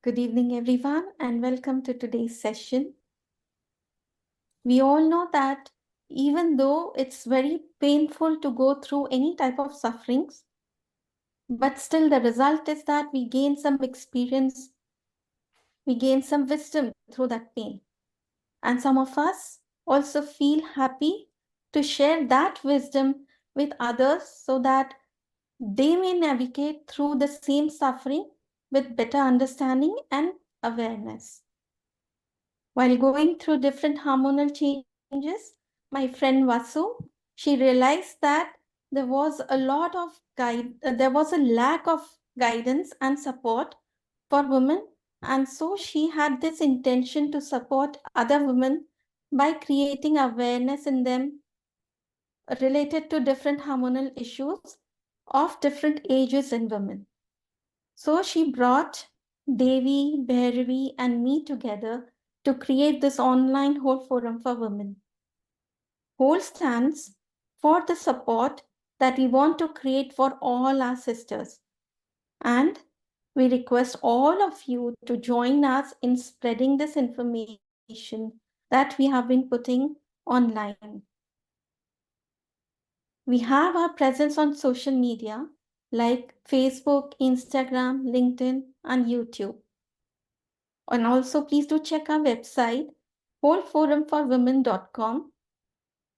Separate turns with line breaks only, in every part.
Good evening, everyone, and welcome to today's session. We all know that even though it's very painful to go through any type of sufferings, but still the result is that we gain some experience, we gain some wisdom through that pain. And some of us also feel happy to share that wisdom with others so that they may navigate through the same suffering with better understanding and awareness. While going through different hormonal changes, my friend Vasu, she realized that there was a lack of guidance and support for women, and so she had this intention to support other women by creating awareness in them related to different hormonal issues of different ages in women. So she brought Devi, Bhairavi, and me together to create this online whole forum for women. Whole stands for the support that we want to create for all our sisters. And we request all of you to join us in spreading this information that we have been putting online. We have our presence on social media like Facebook, Instagram, LinkedIn, and YouTube. And also, please do check our website, holdforumforwomen.com,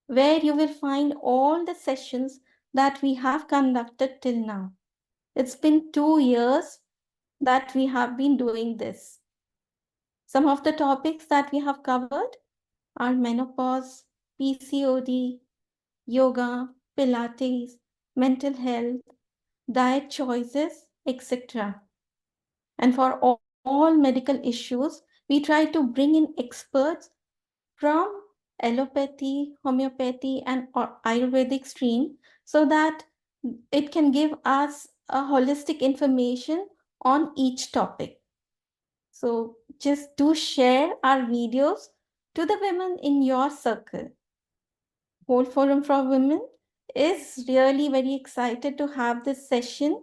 where you will find all the sessions that we have conducted till now. It's been 2 years that we have been doing this. Some of the topics that we have covered are menopause, PCOD, yoga, Pilates, mental health, diet choices, etc. And for all medical issues, we try to bring in experts from allopathy, homeopathy, and Ayurvedic stream so that it can give us a holistic information on each topic. So just do share our videos to the women in your circle. Whole Forum for Women is really very excited to have this session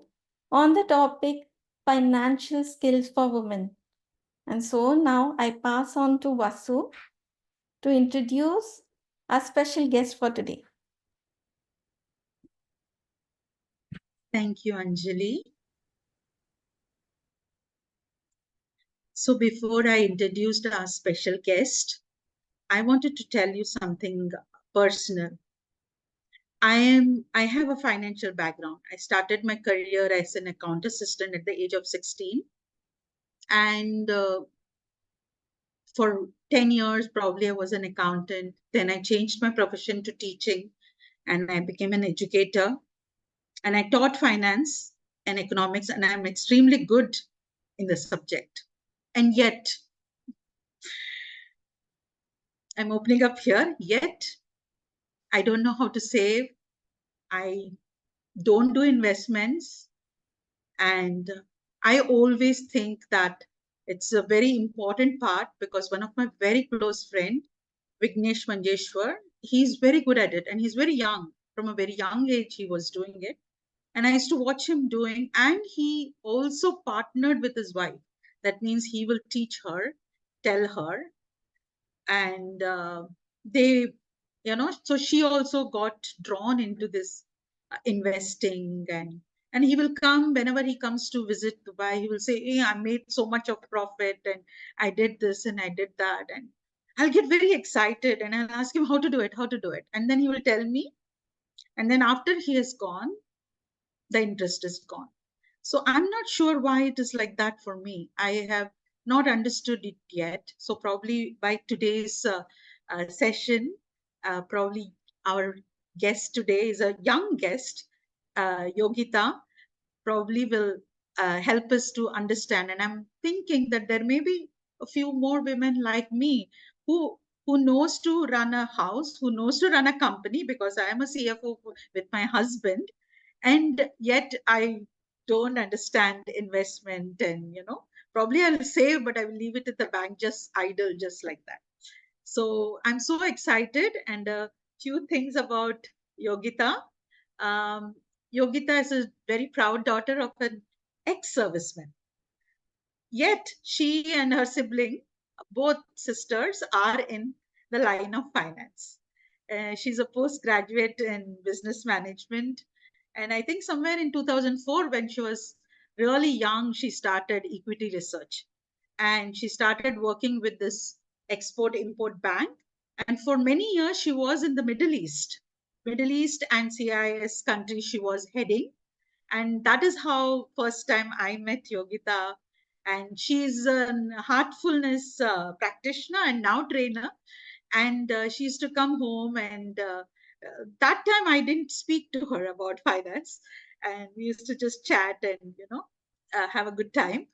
on the topic financial skills for women. And so now I pass on to Vasu to introduce our special guest for today.
Thank you, Anjali. So before I introduced our special guest, I wanted to tell you something personal. I have a financial background. I started my career as an account assistant at the age of 16. And for 10 years, probably I was an accountant. Then I changed my profession to teaching and I became an educator. And I taught finance and economics, and I'm extremely good in the subject. And yet, I'm opening up here, yet I don't know how to save. I don't do investments. And I always think that it's a very important part because one of my very close friend, Vignesh Manjeshwar, he's very good at it and he's very young. From a very young age, he was doing it. And I used to watch him doing, and he also partnered with his wife. That means he will teach her, tell her, and they, so she also got drawn into this investing, and he will come whenever he comes to visit Dubai. He will say, hey, I made so much of profit and I did this and I did that, and I'll get very excited and I'll ask him how to do it, and then he will tell me, and then after he is gone, the interest is gone. So I'm not sure why it is like that for me. I have not understood it yet. So probably by today's session, probably our guest today is a young guest, Yogita, probably will help us to understand. And I'm thinking that there may be a few more women like me who knows to run a house, who knows to run a company, because I am a CFO with my husband, and yet I don't understand investment, and probably I'll save, but I will leave it at the bank just idle, just like that. So I'm so excited. And a few things about Yogita. um, Yogita is a very proud daughter of an ex-serviceman. Yet she and her sibling, both sisters, are in the line of finance. She's a postgraduate in business management. And I think somewhere in 2004, when she was really young, she started equity research. And she started working with this export import bank. And for many years, she was in the Middle East and CIS countries she was heading. And that is how first time I met Yogita. And she's a heartfulness practitioner and now trainer. And she used to come home, and that time I didn't speak to her about finance, and we used to just chat and have a good time.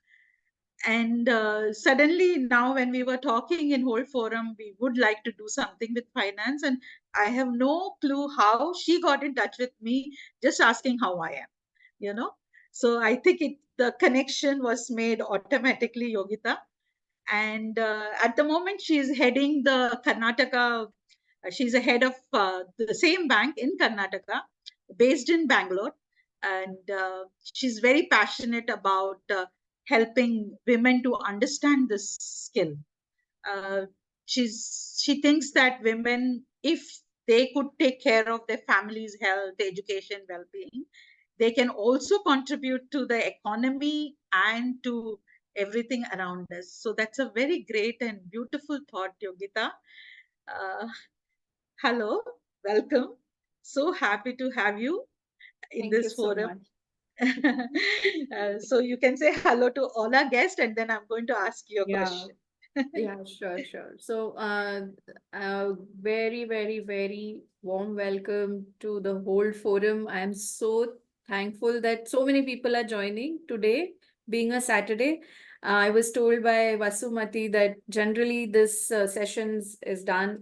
And suddenly now when we were talking in whole forum, we would like to do something with finance, and I have no clue how she got in touch with me, just asking how I am, you know so I think the connection was made automatically, Yogita. And at the moment she is heading the Karnataka. She's a head of the same bank in Karnataka, based in Bangalore. And she's very passionate about helping women to understand this skill. uh, she thinks that women, if they could take care of their family's health, education, well-being, they can also contribute to the economy and to everything around us. So that's a very great and beautiful thought, Yogita. uh, Hello, welcome. So happy to have you in
Thank you
this
so
forum.
much.
So you can say hello to all our guests, and then I'm going to ask you a
Yeah,
question.
yeah, sure, sure. So, very, very, very warm welcome to the whole forum. I am so thankful that so many people are joining today, being a Saturday. I was told by Vasumati that generally this sessions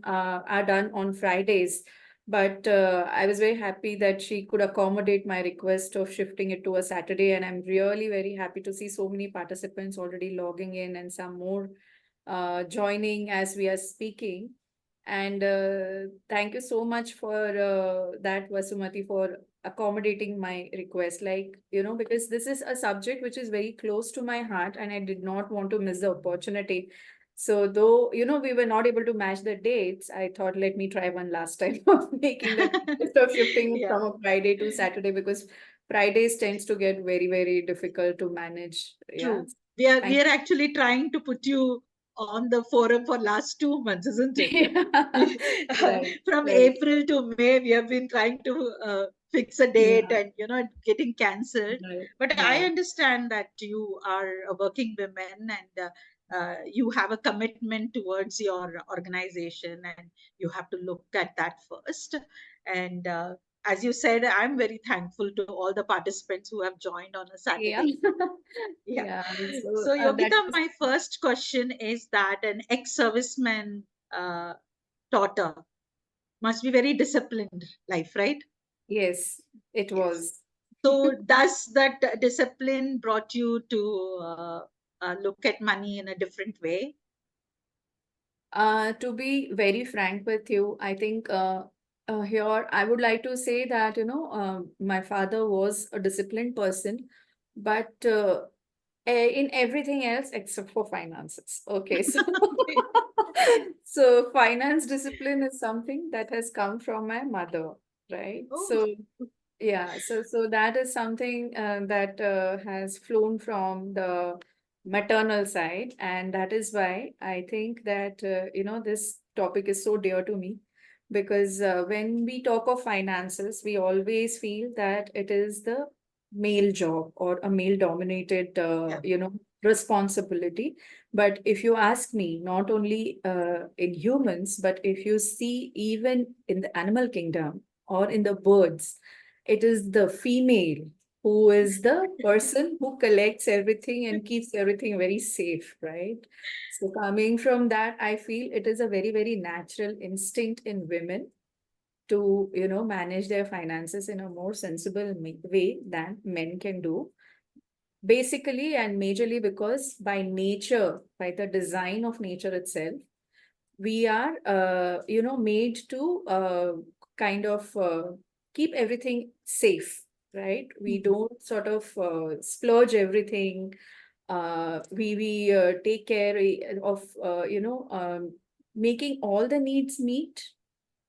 are done on Fridays, but I was very happy that she could accommodate my request of shifting it to a Saturday, and I'm really very happy to see so many participants already logging in and some more joining as we are speaking. And thank you so much for that, Vasumati, for accommodating my request. Because this is a subject which is very close to my heart, and I did not want to miss the opportunity. So, though, we were not able to match the dates, I thought, let me try one last time of making that request of shifting it
Yeah,
from a Friday to Saturday, because Fridays tends to get very, very difficult to manage. Yeah.
true. We
Thank
are actually trying to put you on the forum for last 2 months, isn't it?
Yeah. Right,
From
right.
April to May, we have been trying to fix a date,
Yeah,
and getting cancelled.
right,
But I
right.
understand that you are a working woman, and you have a commitment towards your organization, and you have to look at that first. And as you said, I'm very thankful to all the participants who have joined on a
Yeah.
Saturday. Yeah.
Yeah. So
So,
that
Yogita,
was,
my first question is that an ex-serviceman daughter must be very disciplined life, right?
yes, it
Yes.
was.
So, does that discipline brought you to look at money in a different way?
To be very frank with you, I think here I would like to say that, my father was a disciplined person, but in everything else except for finances. Okay, so
Okay.
so finance discipline is something that has come from my mother, right?
Oh,
So yeah, so that is something that has flown from the maternal side, and that is why I think that this topic is so dear to me, because when we talk of finances, we always feel that it is the male job or a male dominated
yeah.
responsibility. But if you ask me, not only in humans, but if you see even in the animal kingdom or in the birds, it is the female who is the person who collects everything and keeps everything very safe, right? So coming from that, I feel it is a very, very natural instinct in women to, manage their finances in a more sensible way than men can do. Basically and majorly because by nature, by the design of nature itself, we are made to kind of keep everything safe, right? We
Mhm.
don't sort of splurge everything. we take care of making all the needs meet,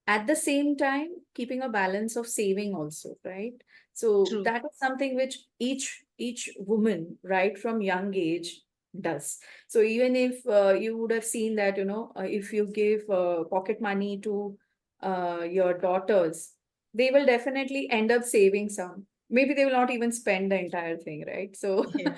at the same time keeping a balance of saving also, right? So
True.
that is something which each woman right from young age does. So even if you would have seen that, if you give pocket money to your daughters, they will definitely end up saving some. Maybe they will not even spend the entire thing, right? So
Yeah.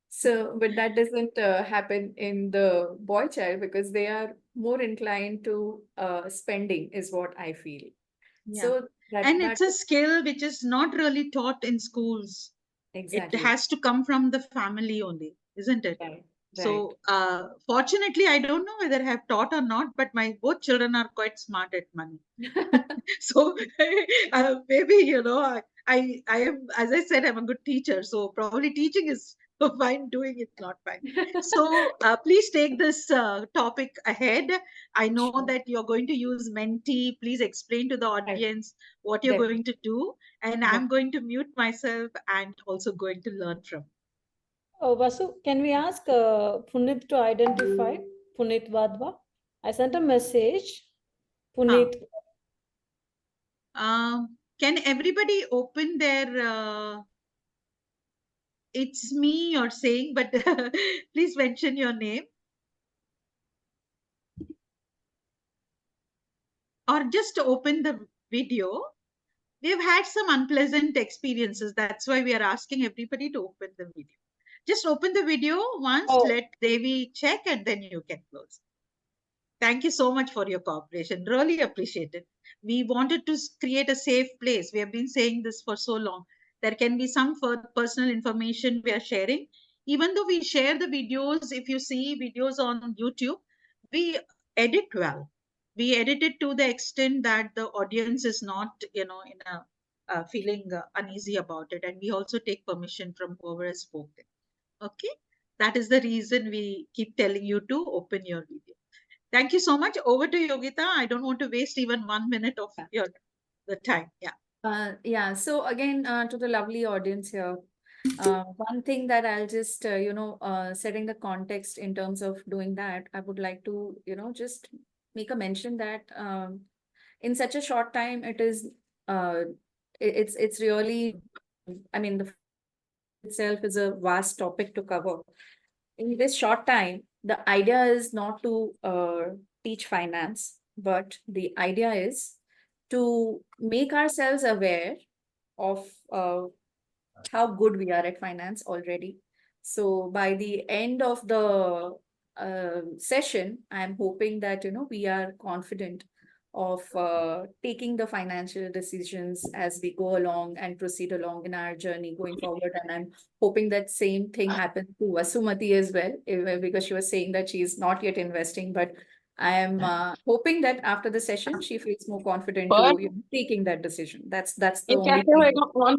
so, but that doesn't happen in the boy child because they are more inclined to spending, is what I feel.
Yeah.
So
And
that
it's a skill which is not really taught in schools. It
exactly
has to come from the family only, isn't it?
right, right.
So, fortunately, I don't know whether I have taught or not, but my both children are quite smart at money. So maybe I am, as I said, I'm a good teacher, so probably teaching is fine, doing it not fine. So please take this topic ahead. I know
Sure,
that you're going to use Menti. Please explain to the
right,
audience what you're
definitely,
going to do, and I'm
definitely.
going to mute myself and also going to learn from.
Oh, Vasu, can we ask Punit to identify Punit Vadva? I sent a message.
Huh.
Punit,
Can everybody open their it's me you're saying, but please mention your name or just open the video. We've had some unpleasant experiences. That's why we are asking everybody to open the video. Just open the video once,
oh,
let Devi check, and then you can close. Thank you so much for your cooperation. Really appreciate it. We wanted to create a safe place. We have been saying this for so long. There can be some personal information we are sharing. Even though we share the videos, if you see videos on YouTube, we edit well. We edit it to the extent that the audience is not, in a feeling uneasy about it. And we also take permission from whoever has spoken. Okay, that is the reason we keep telling you to open your video. Thank you so much. Over to Yogita. I don't want to waste even 1 minute of your the time. Yeah.
Yeah, so again, to the lovely audience here, one thing that I'll just, setting the context in terms of doing that, I would like to, just make a mention that in such a short time, it is, it's really, I mean, the itself is a vast topic to cover. In this short time, the idea is not to teach finance, but the idea is to make ourselves aware of how good we are at finance already. So by the end of the session, I'm hoping that we are confident of taking the financial decisions as we go along and proceed along in our journey going forward. And I'm hoping that same thing happens to Vasumati as well, because she was saying that she is not yet investing, but I am hoping that after the session she feels more confident
But
to taking that decision. That's the
in
only
Cafe, I
thing.
got one.